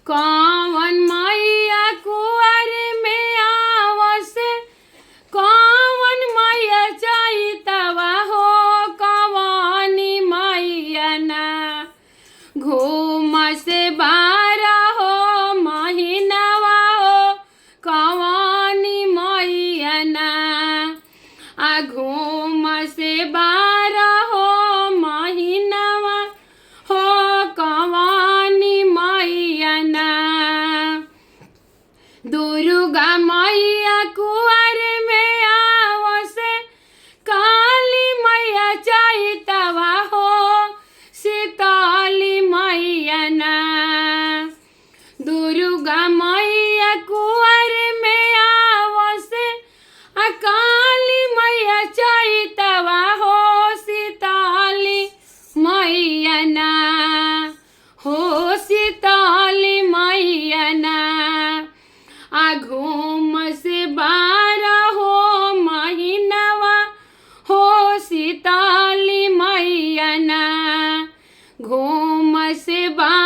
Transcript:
कौन मैया कुंवर में आवस, कौन मैया चैतवा हो, कौनी मैया ना घूम से बारह हो महीनावा हो, कौनी मैया ना घूम से बारह हो महीनावा हो, कौनी मैया ना दुर्गा मैया कुंवर में आवस, काली मैया चैतवा हो, शीतली मैया ना दुर्गा मैया कुंवर में आवस, काली मैया चैतवा हो, शीतली मैया ना हो, शीतली मैया ना घूम से बारह हो महीनावा हो, शीतली मैया ना घूम से बारह